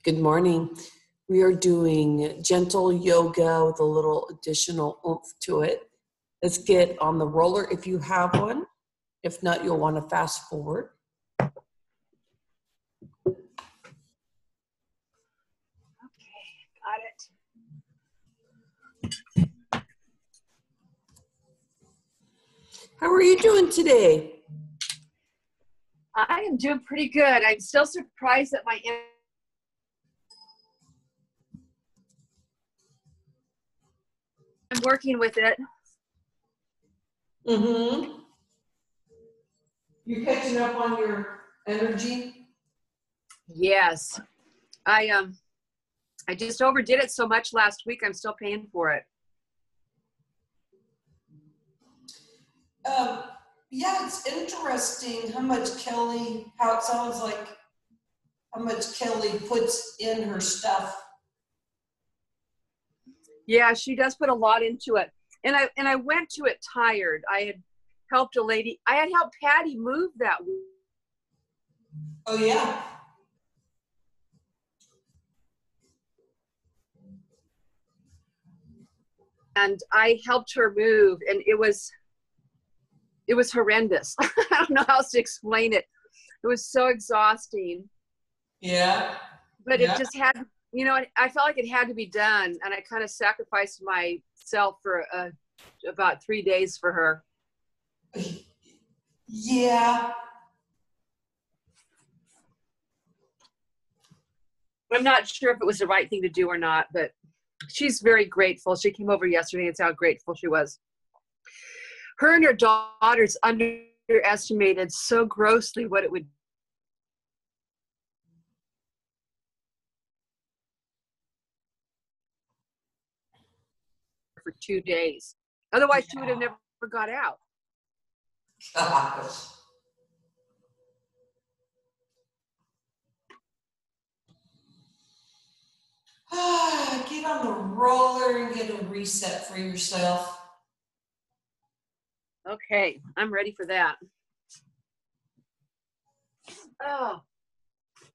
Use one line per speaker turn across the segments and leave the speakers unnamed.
Good morning. We are doing gentle yoga with a little additional oomph to it. Let's get on the roller if you have one. If not, you'll want to fast forward.
Okay, got it.
How are you doing today?
I am doing pretty good. I'm still surprised that I'm working with it.
Mm-hmm. You're catching up on your energy?
Yes. I just overdid it so much last week. I'm still paying for it.
Yeah, it's interesting how it sounds like how much Kelly puts in her stuff.
Yeah, she does put a lot into it. And I went to it tired. I had helped Patty move that week.
Oh yeah.
And I helped her move, and it was horrendous. I don't know how else to explain it. It was so exhausting.
Yeah.
But it just had, I felt like it had to be done, and I kind of sacrificed myself for about 3 days for her.
Yeah.
I'm not sure if it was the right thing to do or not, but she's very grateful. She came over yesterday and said how grateful she was. Her and her daughters underestimated so grossly what it would for 2 days. Otherwise, she would have never got out.
Gosh. Get on the roller and get a reset for yourself.
Okay, I'm ready for that. Oh.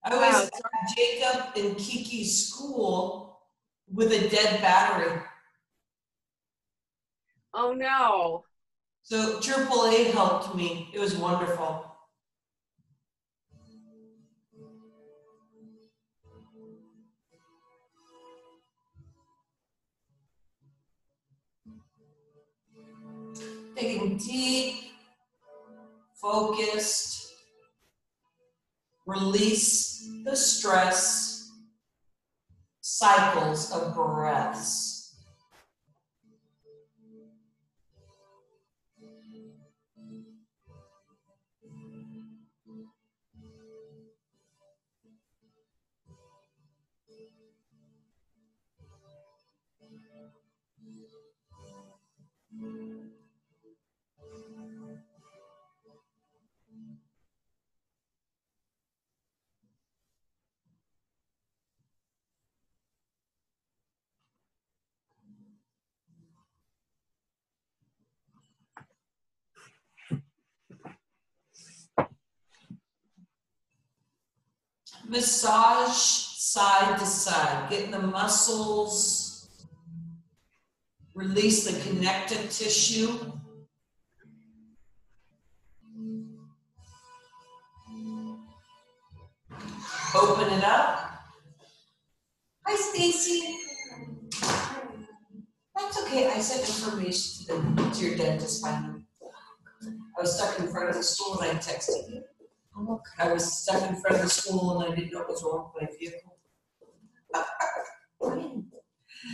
I was at Jacob and Kiki's school with a dead battery.
Oh no.
So AAA helped me. It was wonderful. Taking deep, focused, release the stress, cycles of breaths. Massage side to side, getting the muscles, release the connective tissue. Open it up. Hi, Stacy. That's okay. I sent information to your dentist finally. I was stuck in front of the school and I texted you. I was stuck in front of the school and I didn't know what was wrong with my vehicle.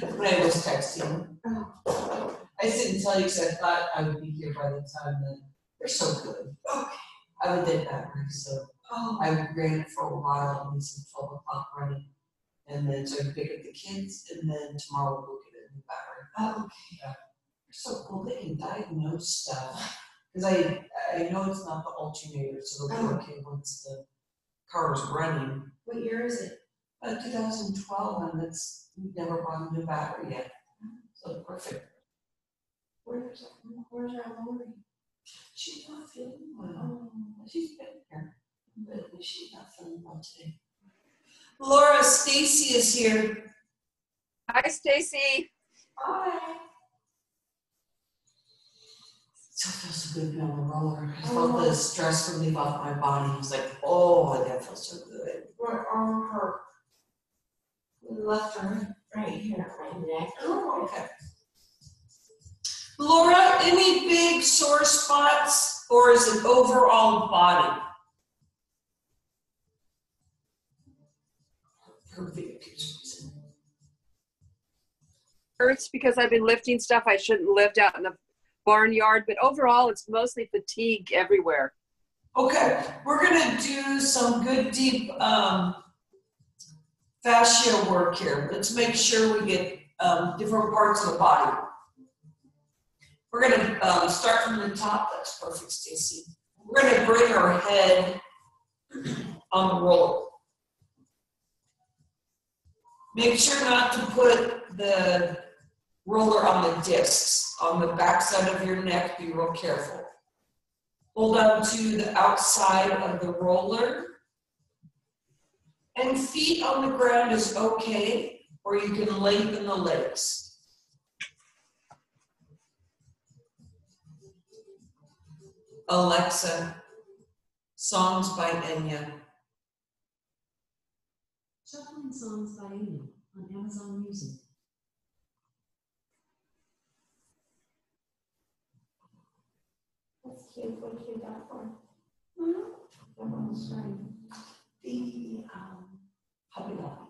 But I was texting. I didn't tell you because I thought I would be here by the time that they're so good. Okay. I have a dead battery, so I ran it for a while, at least until 12 o'clock running. And then so I can pick up the kids, and then tomorrow we'll get a new battery. Oh, okay. Yeah. They're so cool. They can diagnose stuff. Because I know it's not the alternator, so it'll be okay once the car is running. What year is it? 2012, and we've never bought a new battery yet. So perfect. Where's our Lori? She's not feeling well. She's been here, but she's not feeling well today. Laura, Stacy is here.
Hi, Stacy.
Hi. So it feels so good to be on the roller. I felt the stress relief off my body. I was like, oh, that feels so good.
My arm hurt.
Left or
Right here, my neck.
Oh, okay. Laura, any big sore spots or is it overall body? Perfect.
Hurts because I've been lifting stuff I shouldn't lift out in the barnyard, but overall it's mostly fatigue everywhere.
Okay, we're gonna do some good deep fascia work here. Let's make sure we get different parts of the body. We're gonna start from the top. That's perfect, Stacy. We're gonna bring our head on the roller. Make sure not to put the roller on the discs. On the back side of your neck, be real careful. Hold on to the outside of the roller. And feet on the ground is okay, or you can lengthen the legs. Alexa, songs by Enya.
Shuffling songs by Enya on Amazon Music.
That's cute. What did you do that for? Everyone's trying.
The hobby lobby.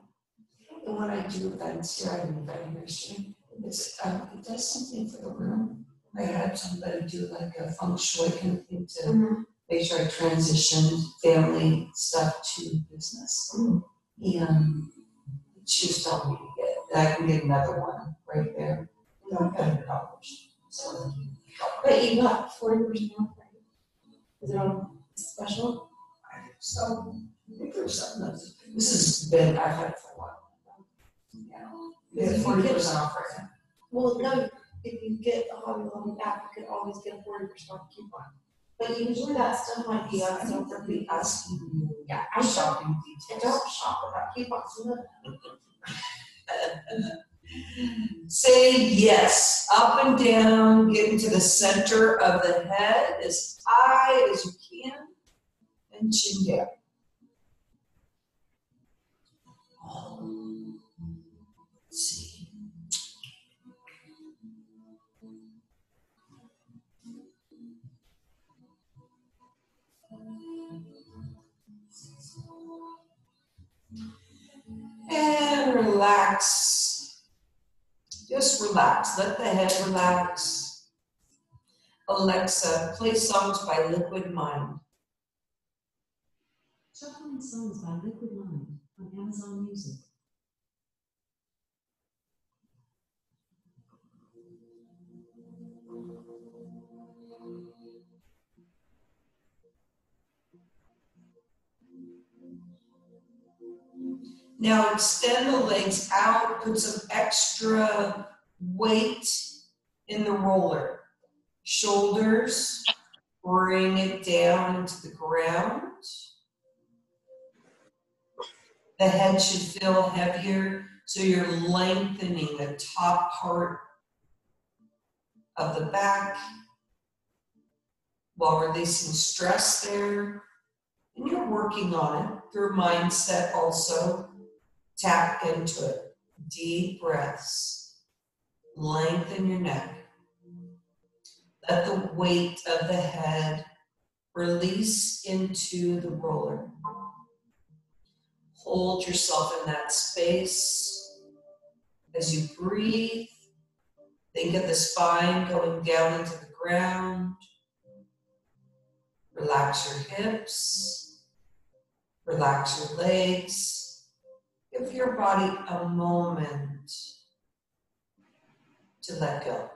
And what I do with that instead of inviting her stream is it does something for the room. I had somebody do like a feng shui kind of thing to make sure I transitioned family stuff to business. And she was telling me to get it. I can get another one right there. And I've got it accomplished. So,
But you got 40% off, right? Is it on special?
so I think there's something else. This has been, I've had it for a while. Yeah. We have 40% off right now.
Well, no, if you get a Hobby Lobby app, you could always get a 40% coupon. But usually that stuff might be on some for
be
people.
asking you
Yeah, I don't,
shopping
I
details.
don't shop without coupons.
Say yes, up and down, get into the center of the head as high as you can, and chin down. Let's see. And relax. Just relax. Let the head relax. Alexa, play songs by Liquid Mind.
Shuffling songs by Liquid Mind on Amazon Music.
Now extend the legs out, put some extra weight in the roller. Shoulders, bring it down into the ground. The head should feel heavier, so you're lengthening the top part of the back while releasing stress there. And you're working on it through mindset also. Tap into it. Deep breaths. Lengthen your neck. Let the weight of the head release into the roller. Hold yourself in that space. As you breathe, think of the spine going down into the ground. Relax your hips. Relax your legs. Give your body a moment to let go.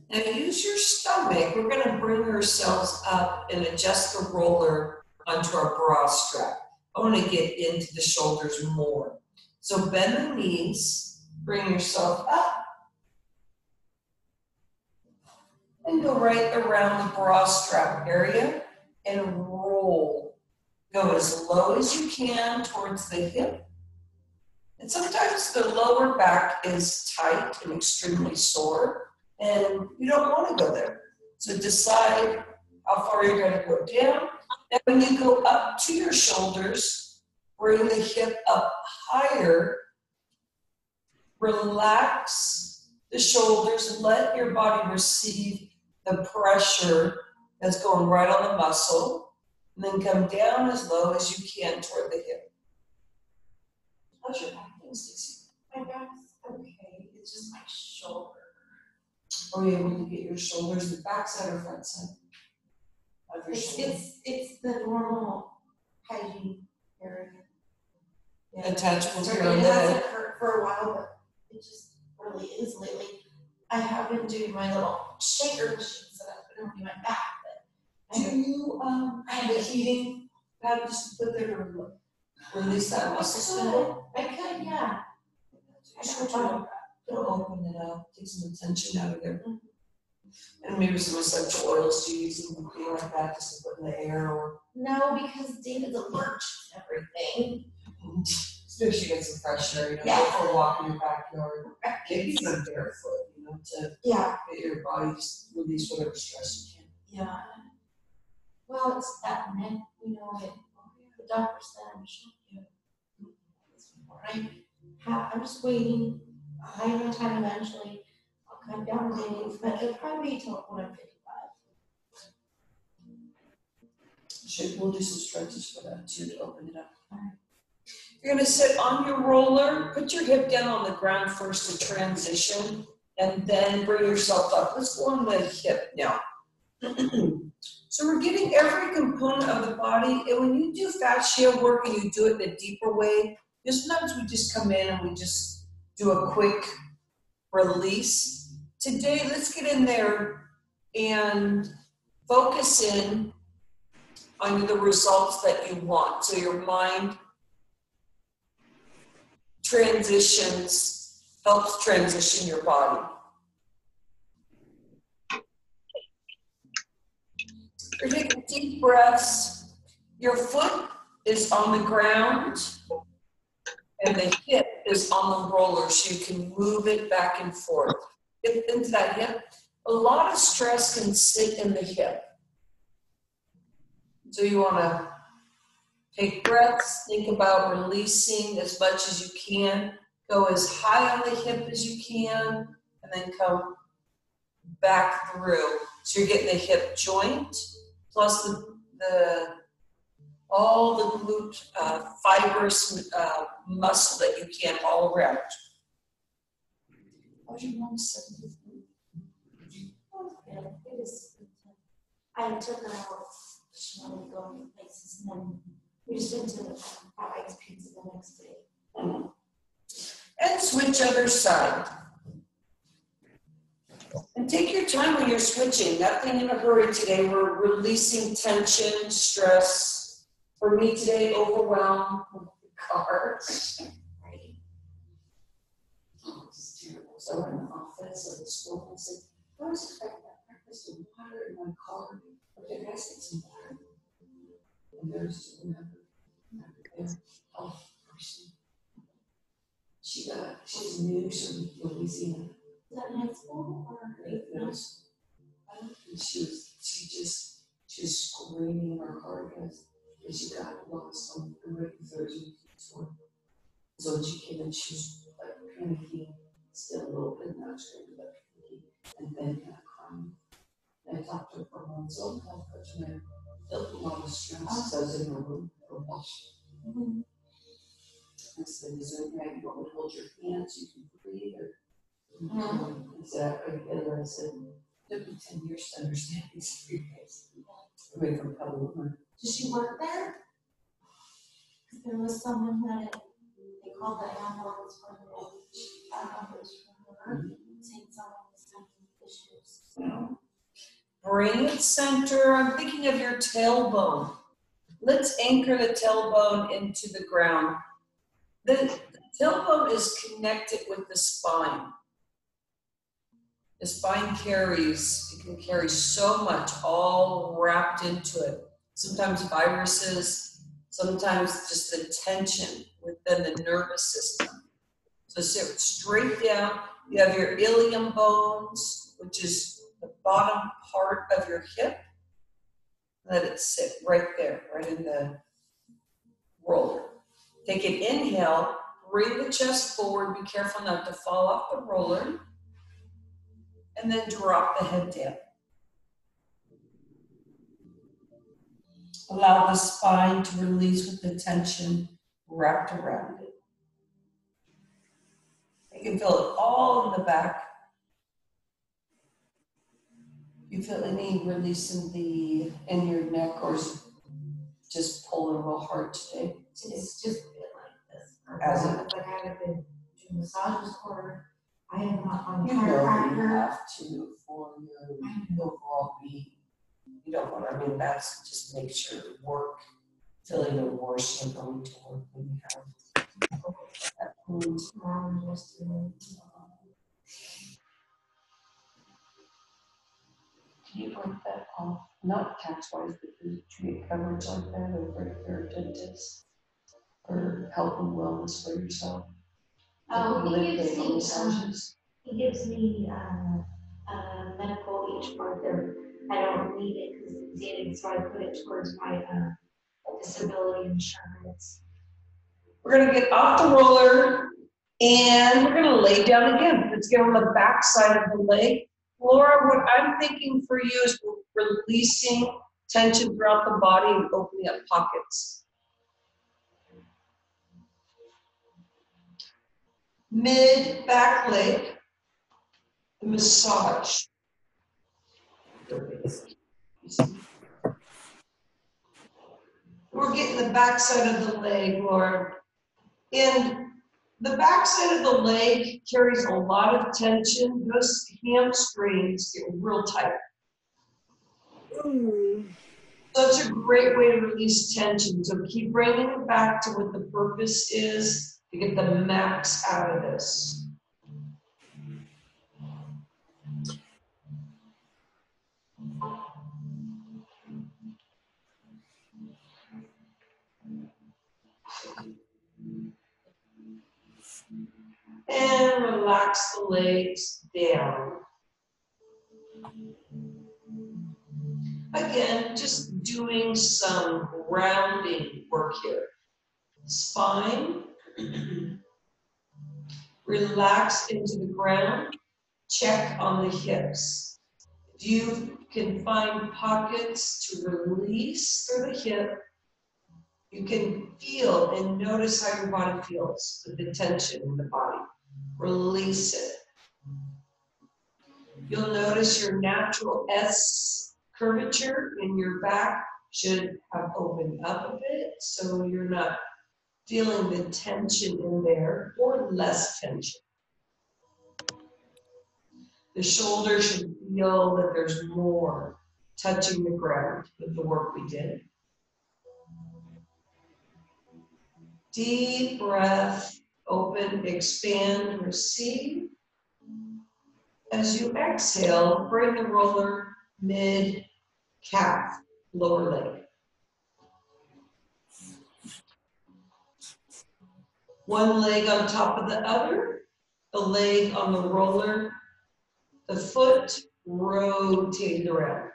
Now use your stomach. We're going to bring ourselves up and adjust the roller onto our bra strap. I want to get into the shoulders more. So bend the knees, bring yourself up, and go right around the bra strap area and roll. Go as low as you can towards the hip. And sometimes the lower back is tight and extremely sore, and you don't want to go there. So decide how far you're going to go down. And when you go up to your shoulders, bring the hip up higher. Relax the shoulders. Let your body receive the pressure that's going right on the muscle. And then come down as low as you can toward the hip. How's your back doing, Stacey?
My back's okay, it's just my shoulder.
Are you able to get your shoulders the back side or front side of your shoulder?
It's the normal hygiene area. Yeah.
Attachment to
It
your leg.
hasn't hurt for a while, but it just really is lately. I have been doing my little shaker machines that I've been on my back, but
Do you have a heating pad just put there to release that muscle spindle?
I could, yeah.
It'll open it up, take some tension out of there. And maybe some essential oils to use and something like that just to put in the air or.
No, because David's allergic to everything.
Especially get some fresh air,
Yeah.
go for a walk in your backyard. Maybe even barefoot, to
Yeah.
get your body just release whatever stress you can.
Yeah. Well, it's that neck, the doctor said I'm sure I'm just waiting. I have time eventually. I'll cut down the days, but it'll probably be till when I'm 55.
We'll do some stretches for that too to open it up. You're going to sit on your roller, put your hip down on the ground first to transition, and then bring yourself up. Let's go on the hip now. So we're getting every component of the body, and when you do fascia work and you do it in a deeper way, sometimes we just come in and we just do a quick release. Today, let's get in there and focus in on the results that you want. So your mind helps transition your body. You're taking deep breaths. Your foot is on the ground and the hip is on the roller, so you can move it back and forth. Get into that hip. A lot of stress can sit in the hip. So you want to take breaths, think about releasing as much as you can. Go as high on the hip as you can, and then come back through. So you're getting the hip joint, plus all the glute fibrous muscle that you can all around. How's your mom said?
It was. I took her out. She wanted to go places, and then we just went to Popeyes Pizza the next day.
And switch other side. And take your time when you're switching. Nothing in a hurry today. We're releasing tension, stress. For me today, overwhelm with the car. Right. Oh, it's terrible. So I'm in the office at the school and said, I was expecting that breakfast with water in my car. But the guys get some water. And there's another health person. She's new, so Louisiana.
Is that high school or?
She was screaming in her car because she got lost on the Thursday. So when she came in, she was like panicking, still a little bit, not screaming, but panicking, and then kind of crying. And I talked to her for a moment, so I'm health coach, and I felt a lot of stress, so I was in her room for a while. I said, is there anything you want me to hold your hand so you can breathe? Or I said, I said, it took me 10 years to understand these 3 days. Away from Petaluma.
Does she work there? Because there was someone that they called the ambulance for her. I don't know if it was for her, saying someone was having issues.
Bring it center. I'm thinking of your tailbone. Let's anchor the tailbone into the ground. The tailbone is connected with the spine. The spine it can carry so much all wrapped into it. Sometimes viruses, sometimes just the tension within the nervous system. So sit straight down. You have your ilium bones, which is the bottom part of your hip. Let it sit right there, right in the roller. Take an inhale, bring the chest forward. Be careful not to fall off the roller. And then drop the head down. Allow the spine to release with the tension wrapped around it. You can feel it all in the back. You feel any release in your neck, or is it just pulling real hard today?
It's just been like this.
As it-
Like I haven't been doing massages or I have not on
You know you
chiropractor.
have to for your overall being. You don't want to, that's just make sure you work till even worse than going to work when you have that pain. Can you break that off? Not tax-wise, but do you get coverage like that over at your dentist? Or health and wellness for yourself?
He gives me medical each month, and I don't need it because it's getting, so I put it towards my disability insurance.
We're gonna get off the roller and we're gonna lay down again. Let's get on the back side of the leg. Laura, what I'm thinking for you is releasing tension throughout the body and opening up pockets. Mid back leg, massage. We're getting the back side of the leg, Laura. And the back side of the leg carries a lot of tension. Those hamstrings get real tight. So it's a great way to release tension. So keep bringing it back to what the purpose is to get the max out of this. And relax the legs down. Again, just doing some grounding work here. Spine, relax into the ground, check on the hips. If you can find pockets to release through the hip, you can feel and notice how your body feels with the tension in the body. Release it. You'll notice your natural S curvature in your back should have opened up a bit, so you're not feeling the tension in there or less tension. The shoulder should feel that there's more touching the ground with the work we did. Deep breath, open, expand, receive. As you exhale, bring the roller mid-calf, lower leg. One leg on top of the other, the leg on the roller, the foot rotated around.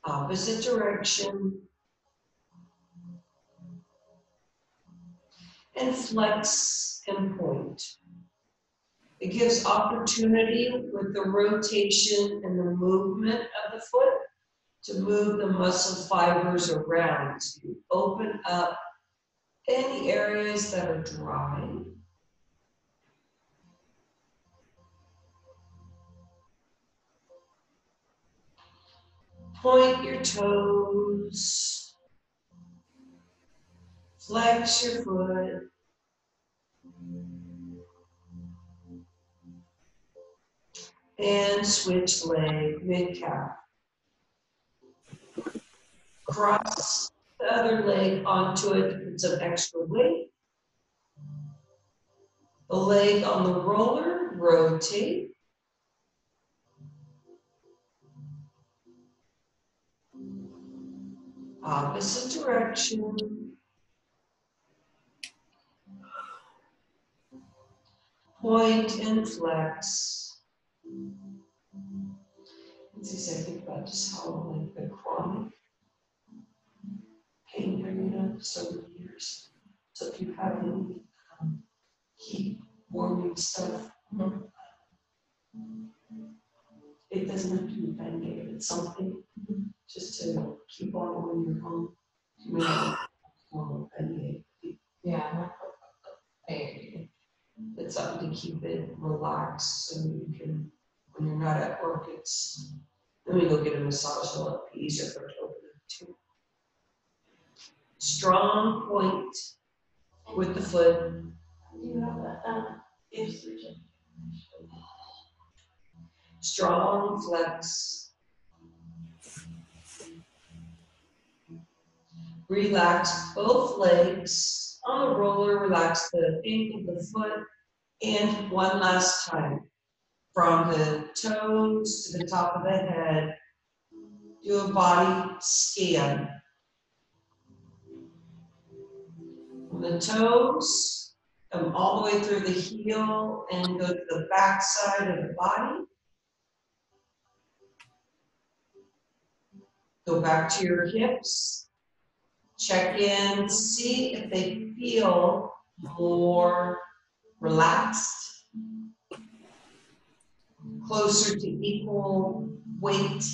Opposite direction. And flex and point. It gives opportunity with the rotation and the movement of the foot to move the muscle fibers around. So you open up any areas that are dry. Point your toes. Flex your foot. And switch leg, mid-calf. Cross the other leg onto it, put some extra weight. The leg on the roller, rotate. Opposite direction. Point and flex. As I think about just how like the chronic pain area so many years. So if you have any heat warming stuff, it doesn't have to be Band-Aid, it's something just to keep on when you're home. You may not want Band-Aid.
Yeah.
It's something to keep it relaxed so you can, when you're not at work, it's, let me go get a massage, it'll be easier for it to open it too. Strong point with the foot.
You have a, surgeon.
Strong flex. Relax both legs. On the roller, relax the ankle, the foot, and one last time. From the toes to the top of the head, do a body scan. From the toes, come all the way through the heel and go to the back side of the body. Go back to your hips. Check in, see if they feel more relaxed, closer to equal weight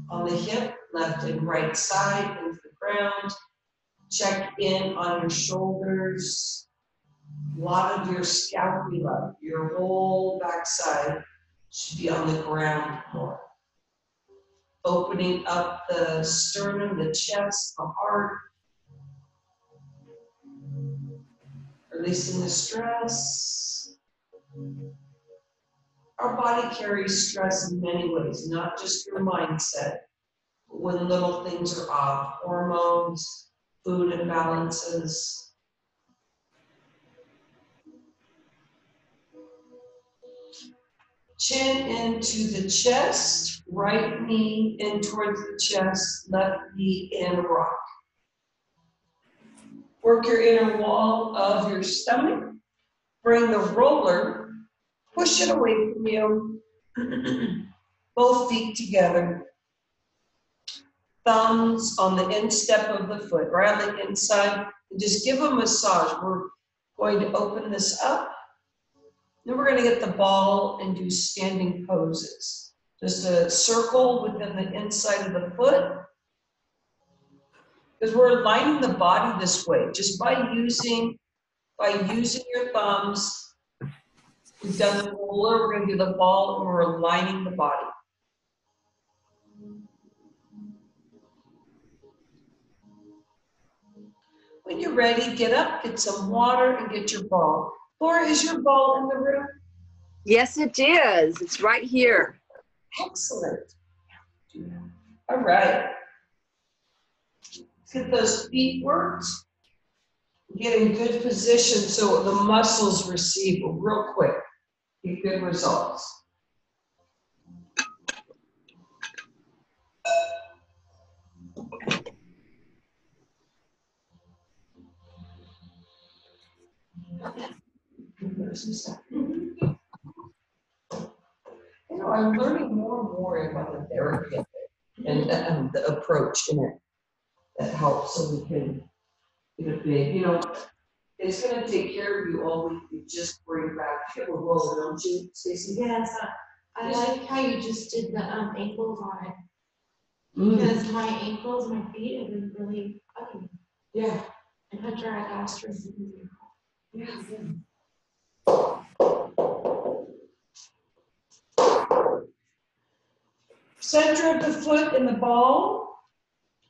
on the hip, left and right side into the ground. Check in on your shoulders. A lot of your scapula, your whole backside should be on the ground more. Opening up the sternum, the chest, the heart. Releasing the stress. Our body carries stress in many ways, not just your mindset, but when little things are off, hormones, food imbalances. Chin into the chest, right knee in towards the chest, left knee in rock. Work your inner wall of your stomach. Bring the roller, push it away from you. Both feet together. Thumbs on the instep of the foot, right on the inside. And just give a massage. We're going to open this up. Then we're going to get the ball and do standing poses. Just a circle within the inside of the foot. Because we're aligning the body this way, just by using your thumbs. We've done the roller, we're going to do the ball, and we're aligning the body. When you're ready, get up, get some water, and get your ball. Laura, is your ball in the room?
Yes, it is. It's right here.
Excellent. All right. Let's get those feet worked. Get in good position so the muscles receive real quick. Get good results. You know, I'm learning more and more about the therapy of it and the approach in it that helps so we can get a big, you know, it's going to take care of you all week. You just bring back hip roll, don't you, Stacey?
Yes, I like how you just did the ankles on it. Because my ankles, my feet have been really fucking.
Yeah.
And Hunter had gastritis.
Yeah. Center of the foot in the ball.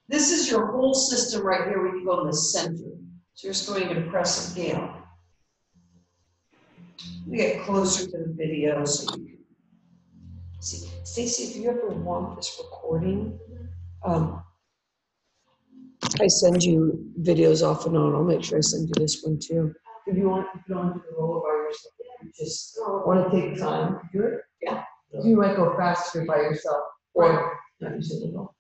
This is your whole system right here when you go in the center. So you're just going to press it down. We get closer to the video so you can see. Stacy, if you ever want this recording, I send you videos off and on. I'll make sure I send you this one too. If you want, if you don't have to go by yourself, you just want to take time to do it. Yeah. You might go faster by yourself, or not using it all.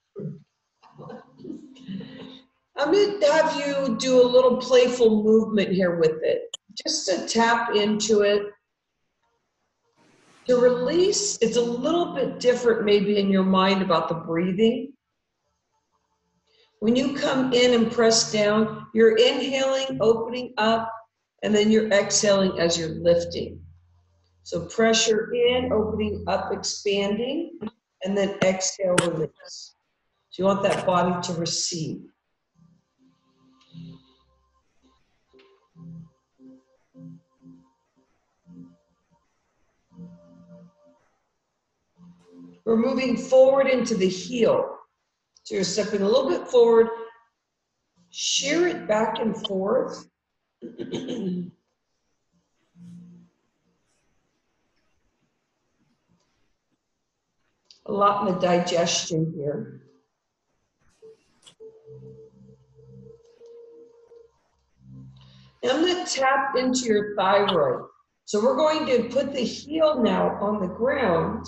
I'm going to have you do a little playful movement here with it, just to tap into it. To release, it's a little bit different maybe in your mind about the breathing. When you come in and press down, you're inhaling, opening up, and then you're exhaling as you're lifting. So pressure in, opening up, expanding, and then exhale, release. So you want that body to receive. We're moving forward into the heel. So you're stepping a little bit forward, shear it back and forth. A lot in the digestion here. And I'm going to tap into your thyroid. So we're going to put the heel now on the ground,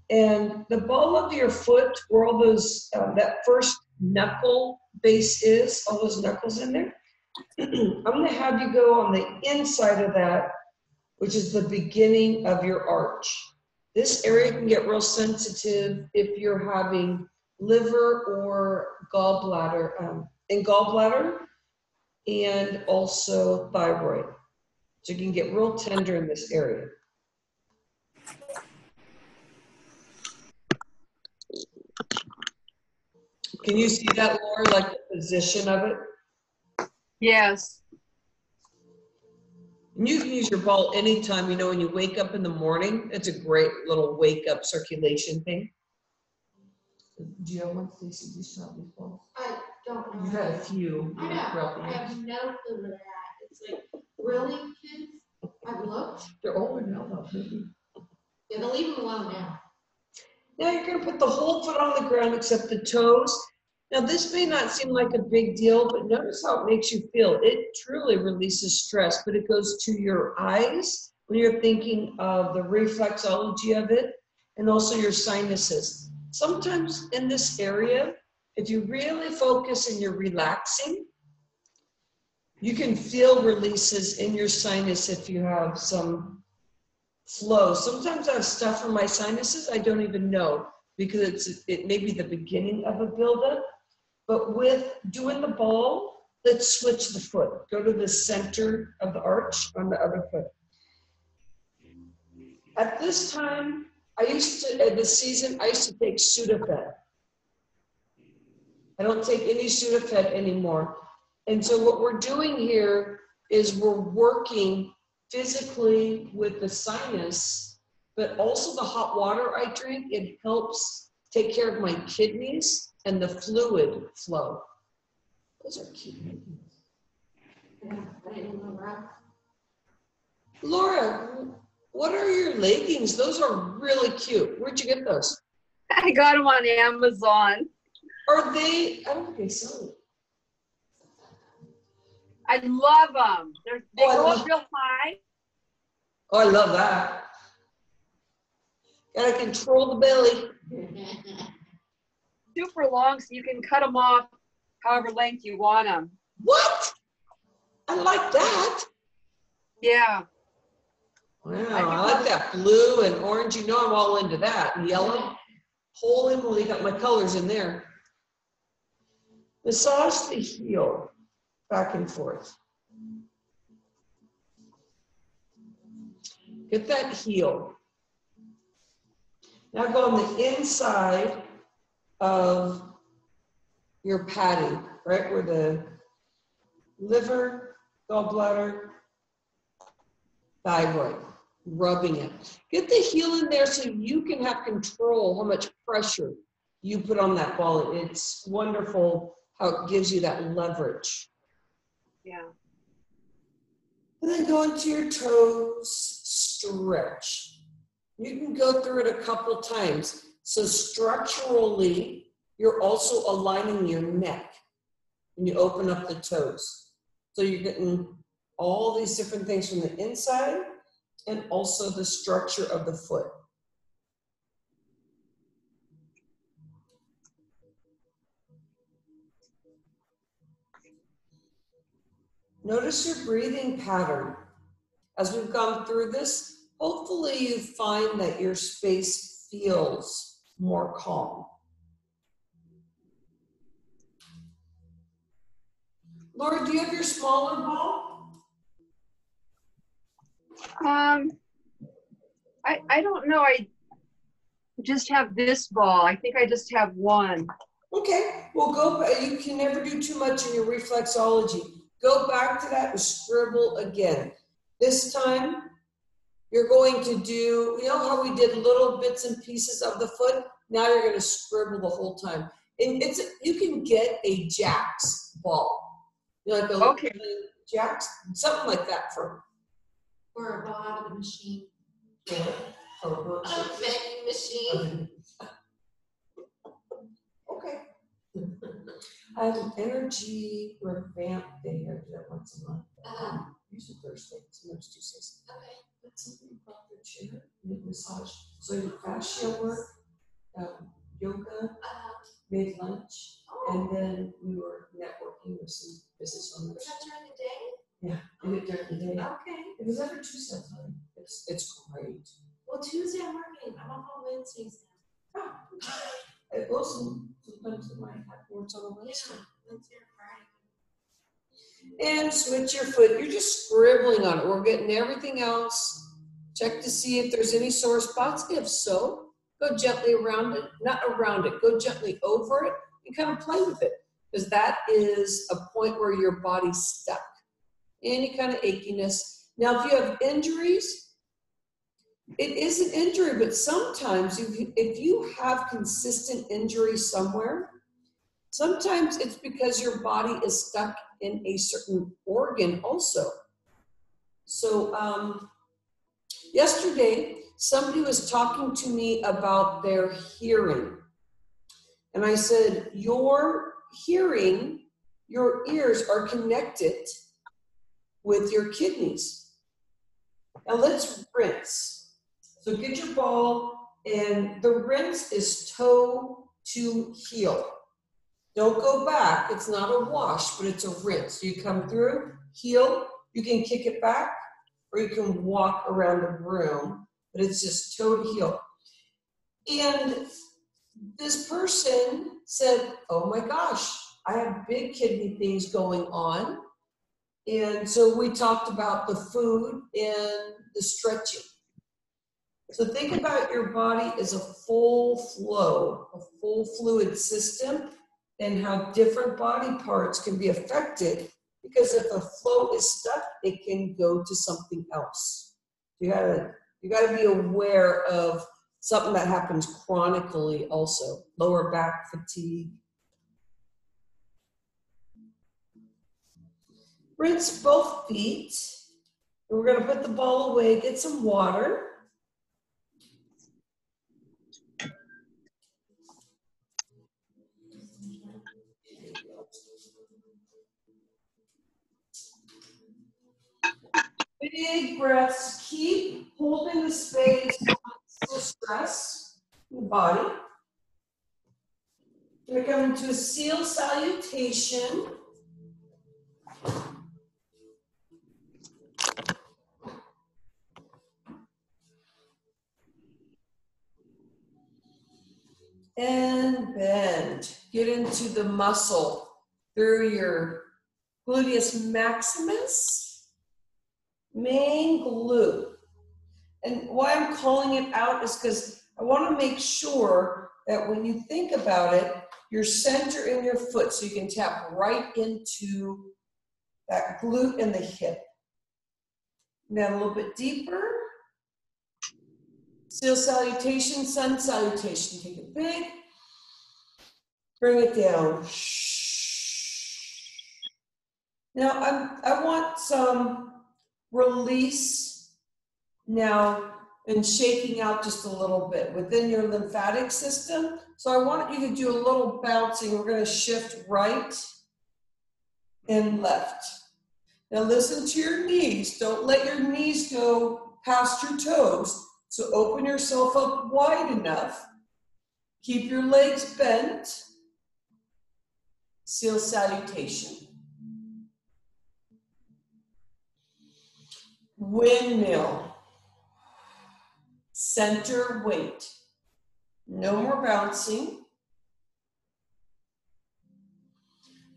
and the ball of your foot, where all those, that first knuckle base is, all those knuckles in there, I'm going to have you go on the inside of that, which is the beginning of your arch. This area can get real sensitive if you're having liver or gallbladder, and also thyroid. So you can get real tender in this area. Can you see that, Laura, like the position of it?
Yes.
And you can use your ball anytime, you know, when you wake up in the morning. It's a great little wake up circulation thing. Do you have one, Stacey? Do you still have these balls?
I don't know.
You've had a few
I know,
throughout the
I
years.
have no clue where they're at. It's like, really, kids? I've looked.
They're older now, though, maybe.
Yeah, they'll leave them alone now.
Now you're going to put the whole foot on the ground except the toes. Now this may not seem like a big deal, but notice how it makes you feel. It truly releases stress, but it goes to your eyes when you're thinking of the reflexology of it, and also your sinuses. Sometimes in this area, if you really focus and you're relaxing, you can feel releases in your sinus if you have some flow. Sometimes I have stuff in my sinuses I don't even know, because it may be the beginning of a buildup. But with doing the ball, let's switch the foot. Go to the center of the arch on the other foot. At this time, at this season, I used to take Sudafed. I don't take any Sudafed anymore. And so what we're doing here is we're working physically with the sinus, but also the hot water I drink, it helps take care of my kidneys and the fluid flow. Those are cute.
Yeah, I didn't know that.
Laura, what are your leggings? Those are really cute. Where'd you get those?
I got them on Amazon.
Are they, I don't think they sell them.
I love them. They
I
go
love-
up real high.
Oh, I love that. Gotta control the belly.
Super long, so you can cut them off however length you want them.
What? I like that.
Yeah.
Wow, I like that blue and orange. You know I'm all into that. And yellow. Holy moly, got my colors in there. Massage the heel back and forth. Get that heel. Now go on the inside of your padding, right where the liver, gallbladder, thyroid, rubbing it. Get the heel in there so you can have control how much pressure you put on that ball. It's wonderful how it gives you that leverage.
Yeah.
And then go into your toes,
stretch. You can go through it a couple times. So structurally, you're also aligning your neck when you open up the toes. So you're getting all these different things from the inside and also the structure of the foot. Notice your breathing pattern. As we've gone through this, hopefully you find that your space feels more calm. Laura, do you have your smaller ball?
I don't know. I just have this ball. I think I just have one.
Okay, well go back. You can never do too much in your reflexology. Go back to that and scribble again. This time, you're going to do, you know how we did little bits and pieces of the foot? Now you're going to scribble the whole time. And you can get a Jack's ball. You know, like a
Okay.
Jack's, something like that for.
Or a bottom machine.
Yeah.
A vending machine.
Okay. I have an energy revamp day. I do that once a month. Usually Thursday, sometimes Tuesdays.
Okay.
But something about the chair, massage. So I do fascia work, yoga, made lunch, and then we were networking with some business owners.
Was that during the day?
Yeah, I did it during the day.
Okay.
It was every Tuesday. It's great.
Well, Tuesday I'm working. I'm off on Wednesdays now.
It wasn't sometimes it might have words on the Wednesday.
Wednesday or Friday.
And switch your foot. You're just scribbling on it. We're getting everything else. Check to see if there's any sore spots. If so, go gently around it. Not around it. Go gently over it and kind of play with it. Because that is a point where your body's stuck. Any kind of achiness. Now, if you have injuries, it is an injury, but sometimes if you have consistent injury somewhere, sometimes it's because your body is stuck in a certain organ also. So yesterday, somebody was talking to me about their hearing. And I said, your hearing, your ears are connected with your kidneys. Now let's rinse. So get your ball, and the rinse is toe to heel. Don't go back. It's not a wash, but it's a rinse. So you come through, heel, you can kick it back, or you can walk around the room, but it's just toe to heel. And this person said, oh my gosh, I have big kidney things going on. And so we talked about the food and the stretching. So think about your body as a full flow, a full fluid system, and how different body parts can be affected, because if a flow is stuck, it can go to something else. You gotta be aware of something that happens chronically also, lower back fatigue. Rinse both feet. And we're gonna put the ball away, get some water. Big breaths. Keep holding the space for stress in the body. We're going into a seal salutation. And bend. Get into the muscle through your gluteus maximus, main glute. And why I'm calling it out is because I want to make sure that when you think about it, you're center in your foot so you can tap right into that glute and the hip. Now a little bit deeper. Seal salutation, sun salutation. Take it big. Bring it down. Now I want some release now and shaking out just a little bit within your lymphatic system. So I want you to do a little bouncing. We're going to shift right and left. Now listen to your knees. Don't let your knees go past your toes. So open yourself up wide enough. Keep your legs bent. Seal salutation. Windmill. Center weight. No more bouncing.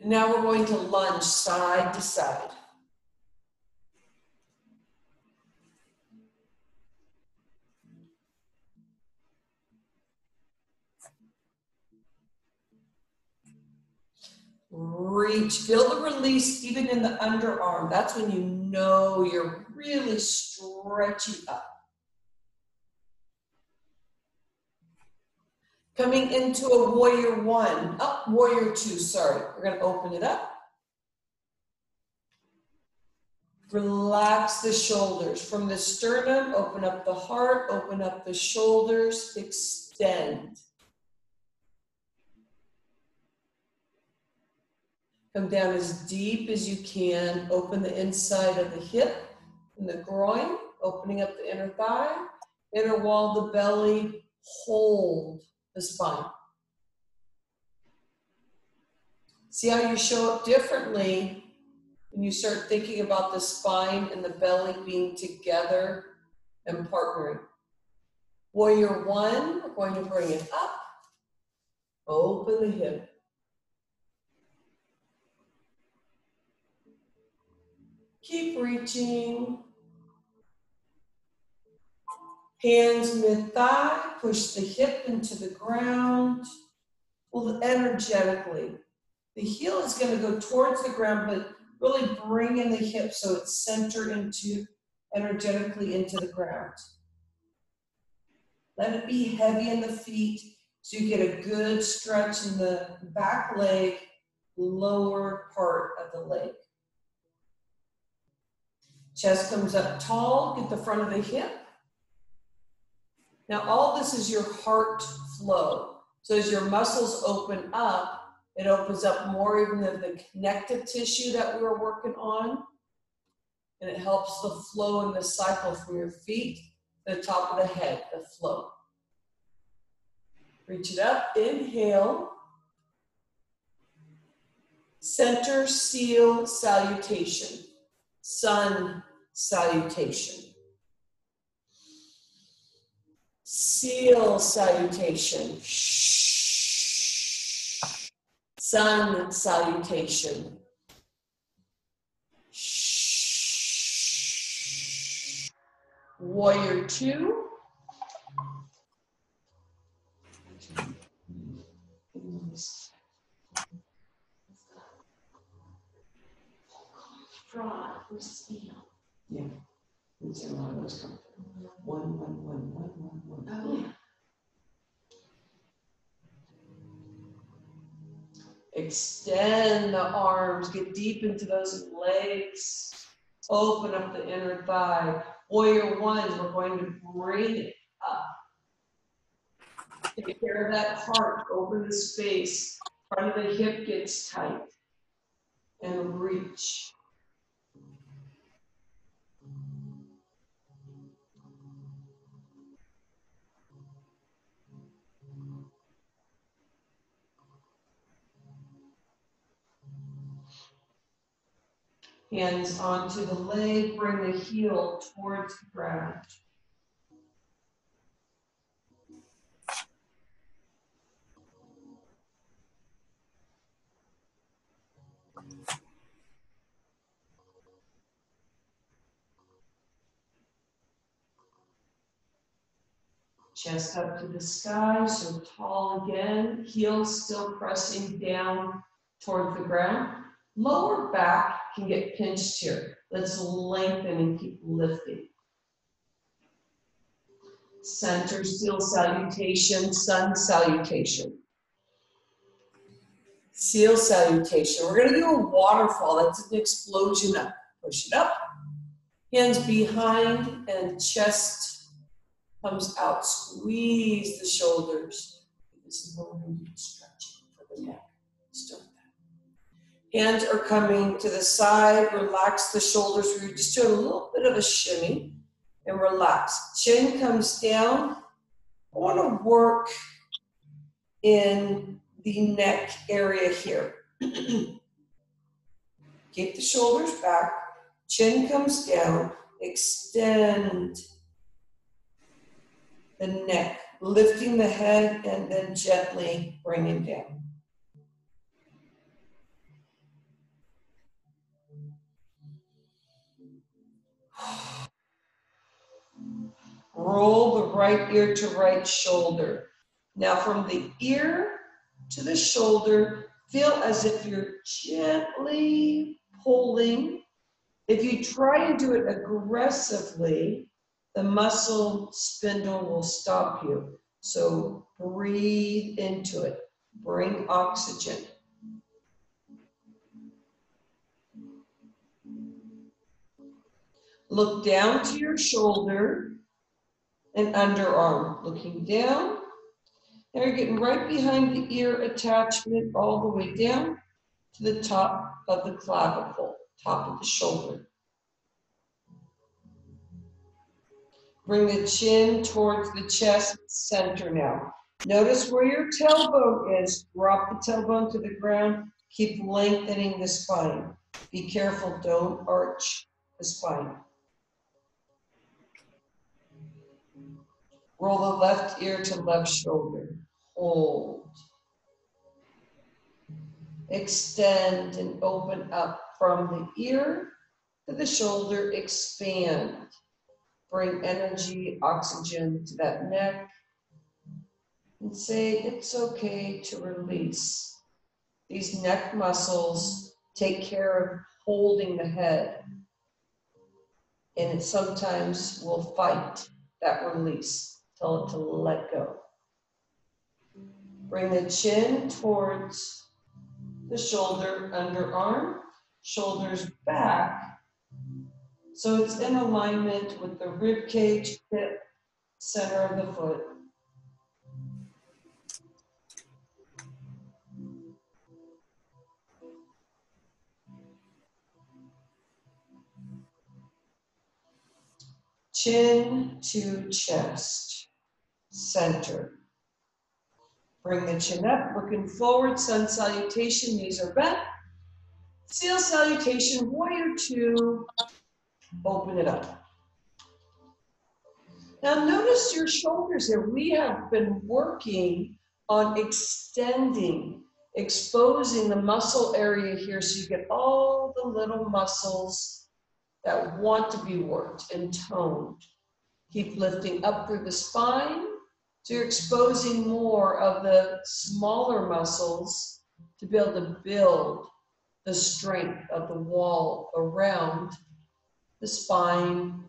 And now we're going to lunge side to side. Reach, feel the release even in the underarm. That's when you know you're really stretching up. Coming into a warrior one, warrior two, sorry. We're gonna open it up. Relax the shoulders. From the sternum, open up the heart, open up the shoulders, extend. Come down as deep as you can. Open the inside of the hip and the groin, opening up the inner thigh, inner wall of the belly, hold the spine. See how you show up differently when you start thinking about the spine and the belly being together and partnering. Warrior one, we're going to bring it up, open the hip. Keep reaching. Hands mid-thigh, push the hip into the ground. Well, energetically. The heel is going to go towards the ground, but really bring in the hip so it's centered energetically into the ground. Let it be heavy in the feet so you get a good stretch in the back leg, lower part of the leg. Chest comes up tall, get the front of the hip. Now all this is your heart flow. So as your muscles open up, it opens up more even of the connective tissue that we were working on. And it helps the flow and the cycle from your feet to the top of the head, the flow. Reach it up, inhale. Center seal salutation. Sun salutation. Seal salutation. Sun salutation. Warrior two.
Fraud versus feel.
Yeah. One.
Oh, yeah.
Extend the arms, get deep into those legs. Open up the inner thigh. Warrior one, we're going to bring it up. Take care of that heart, open the space. Front of the hip gets tight. And reach. Hands onto the leg, bring the heel towards the ground. Chest up to the sky, so tall again. Heels still pressing down toward the ground. Lower back can get pinched here. Let's lengthen and keep lifting. Center seal salutation, sun salutation. Seal salutation. We're going to do a waterfall. That's an explosion up. Push it up. Hands behind and chest comes out. Squeeze the shoulders. This is where we're going to do stretching for the neck. Start that. Hands are coming to the side. Relax the shoulders. We're just doing a little bit of a shimmy and relax. Chin comes down. I want to work in the neck area here. Keep the shoulders back. Chin comes down. Extend the neck, lifting the head and then gently bringing down. Roll the right ear to right shoulder. Now from the ear to the shoulder, feel as if you're gently pulling. If you try and do it aggressively, the muscle spindle will stop you. So breathe into it. Bring oxygen. Look down to your shoulder and underarm. Looking down. Now you're getting right behind the ear attachment all the way down to the top of the clavicle, top of the shoulder. Bring the chin towards the chest center now. Notice where your tailbone is. Drop the tailbone to the ground. Keep lengthening the spine. Be careful, don't arch the spine. Roll the left ear to left shoulder. Hold. Extend and open up from the ear to the shoulder. Expand. Bring energy, oxygen to that neck. And say it's okay to release. These neck muscles take care of holding the head. And it sometimes will fight that release. Tell it to let go. Bring the chin towards the shoulder, underarm, shoulders back. So it's in alignment with the rib cage, hip, center of the foot. Chin to chest, center. Bring the chin up, looking forward, sun salutation, knees are bent. Seal salutation, warrior two, open it up. Now notice your shoulders here. We have been working on extending, exposing the muscle area here so you get all the little muscles that want to be worked and toned. Keep lifting up through the spine. So you're exposing more of the smaller muscles to be able to build the strength of the wall around the spine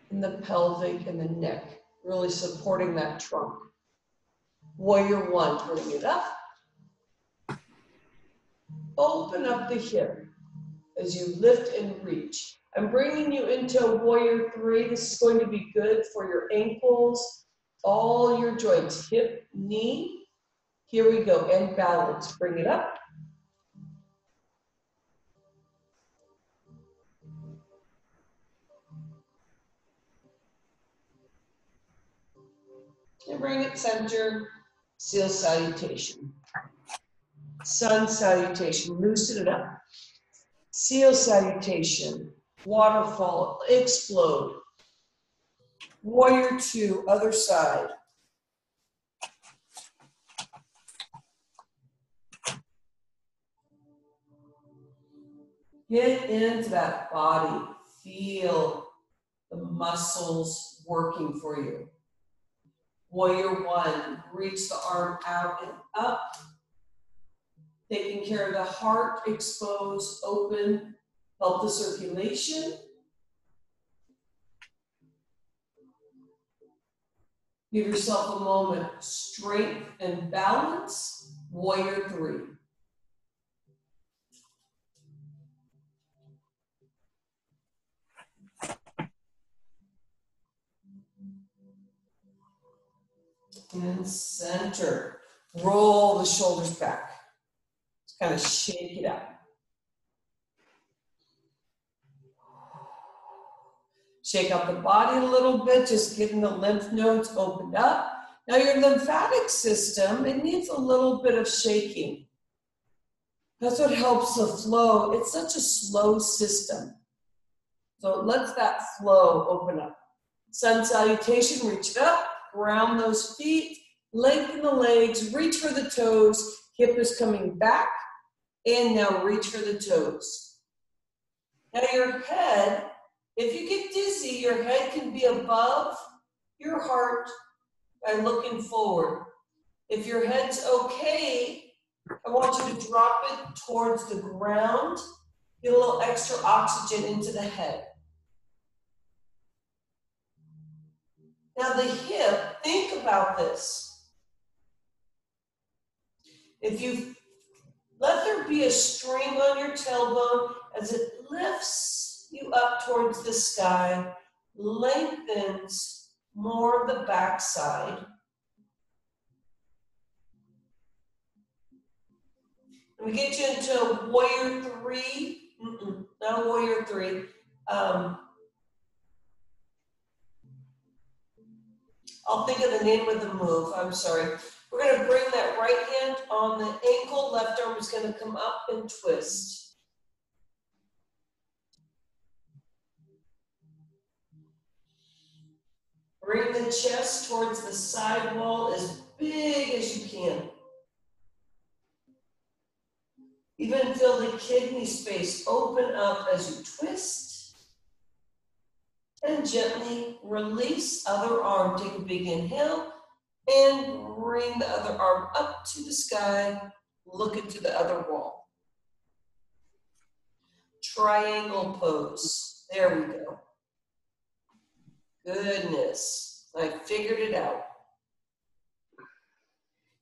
and the pelvic and the neck, really supporting that trunk. Warrior one, bring it up. Open up the hip as you lift and reach. I'm bringing you into warrior three. This is going to be good for your ankles, all your joints, hip, knee. Here we go, and balance. Bring it up. And bring it center, seal salutation. Sun salutation, loosen it up. Seal salutation, waterfall, explode. Warrior two, other side. Get into that body. Feel the muscles working for you. Warrior one, reach the arm out and up. Taking care of the heart, exposed, open, help the circulation. Give yourself a moment, strength and balance. Warrior three. And center. Roll the shoulders back. Just kind of shake it out. Shake out the body a little bit, just getting the lymph nodes opened up. Now your lymphatic system, it needs a little bit of shaking. That's what helps the flow. It's such a slow system. So it lets that flow open up. Sun salutation, reach it up, ground those feet, lengthen the legs, reach for the toes, hip is coming back, and now reach for the toes. Now your head, if you get dizzy, your head can be above your heart by looking forward. If your head's okay, I want you to drop it towards the ground, get a little extra oxygen into the head. Now the hip, think about this. If you let there be a string on your tailbone as it lifts you up towards the sky, lengthens more of the backside. Let me get you into warrior three. Not a warrior three. I'll think of the name of the move. I'm sorry. We're going to bring that right hand on the ankle. Left arm is going to come up and twist. Bring the chest towards the side wall as big as you can. Even feel the kidney space open up as you twist. And gently release other arm. Take a big inhale and bring the other arm up to the sky. Look into the other wall. Triangle pose. There we go. Goodness, I figured it out.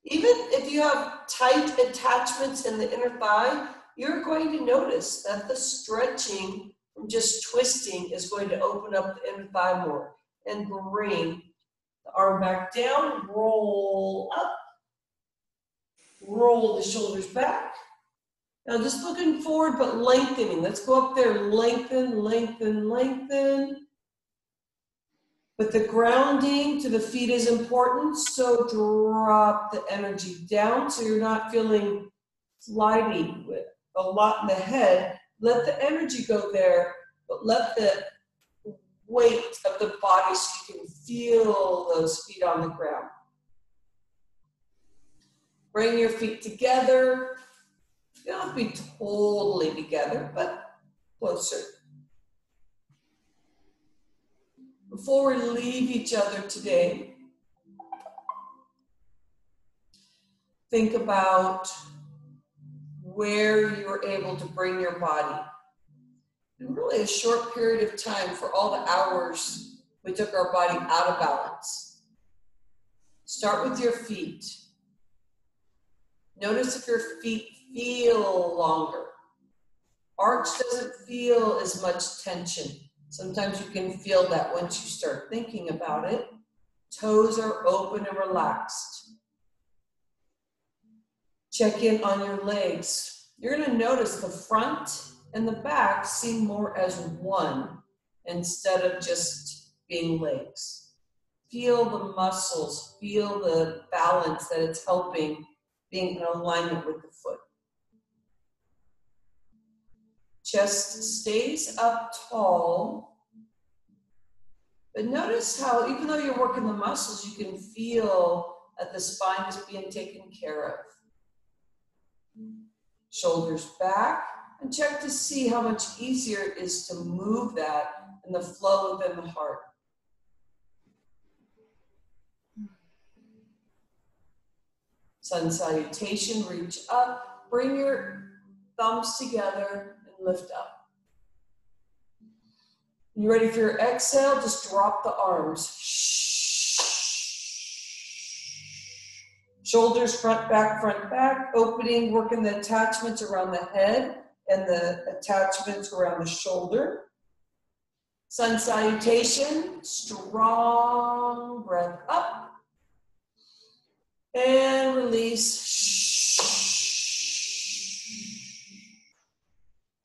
Even if you have tight attachments in the inner thigh, you're going to notice that the stretching from just twisting is going to open up the inner thigh more. And bring the arm back down, roll up, roll the shoulders back. Now just looking forward but lengthening. Let's go up there, lengthen, lengthen, lengthen. But the grounding to the feet is important, so drop the energy down so you're not feeling flighty with a lot in the head. Let the energy go there, but let the weight of the body so you can feel those feet on the ground. Bring your feet together. You don't have to be totally together, but closer. Before we leave each other today, think about where you were able to bring your body. In really a short period of time for all the hours we took our body out of balance. Start with your feet. Notice if your feet feel longer. Arch doesn't feel as much tension. Sometimes you can feel that once you start thinking about it. Toes are open and relaxed. Check in on your legs. You're going to notice the front and the back seem more as one instead of just being legs. Feel the muscles, feel the balance that it's helping being in alignment with the foot. Chest stays up tall. But notice how even though you're working the muscles, you can feel that the spine is being taken care of. Shoulders back, and check to see how much easier it is to move that and the flow within the heart. Sun salutation, reach up, bring your thumbs together and lift up. You ready for your exhale? Just drop the arms. Shoulders front, back, opening, working the attachments around the head and the attachments around the shoulder. Sun salutation, strong breath up. And release.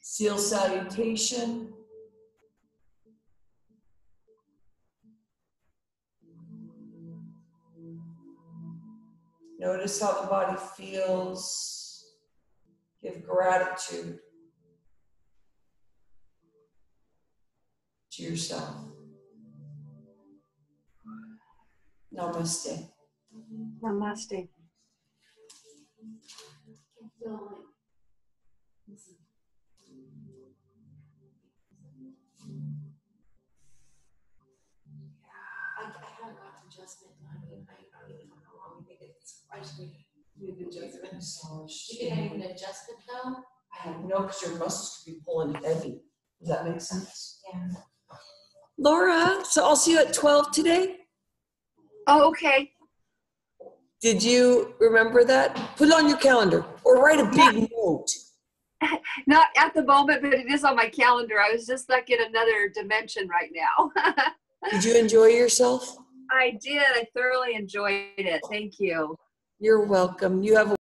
Seal salutation. Notice how the body feels. Give gratitude to yourself. Namaste.
Namaste.
I feel like, listen. I haven't got to adjustment. I don't even know how long we think it's actually with adjustment. You think I need an adjustment though?
I have no, because your muscles could be pulling heavy. Does that make sense?
Yeah.
Laura, so I'll see you at 12 today.
Oh, okay.
Did you remember that? Put it on your calendar or write a big note.
Not at the moment, but it is on my calendar. I was just stuck in another dimension right now.
Did you enjoy yourself?
I did. I thoroughly enjoyed it. Thank you.
You're welcome. You have a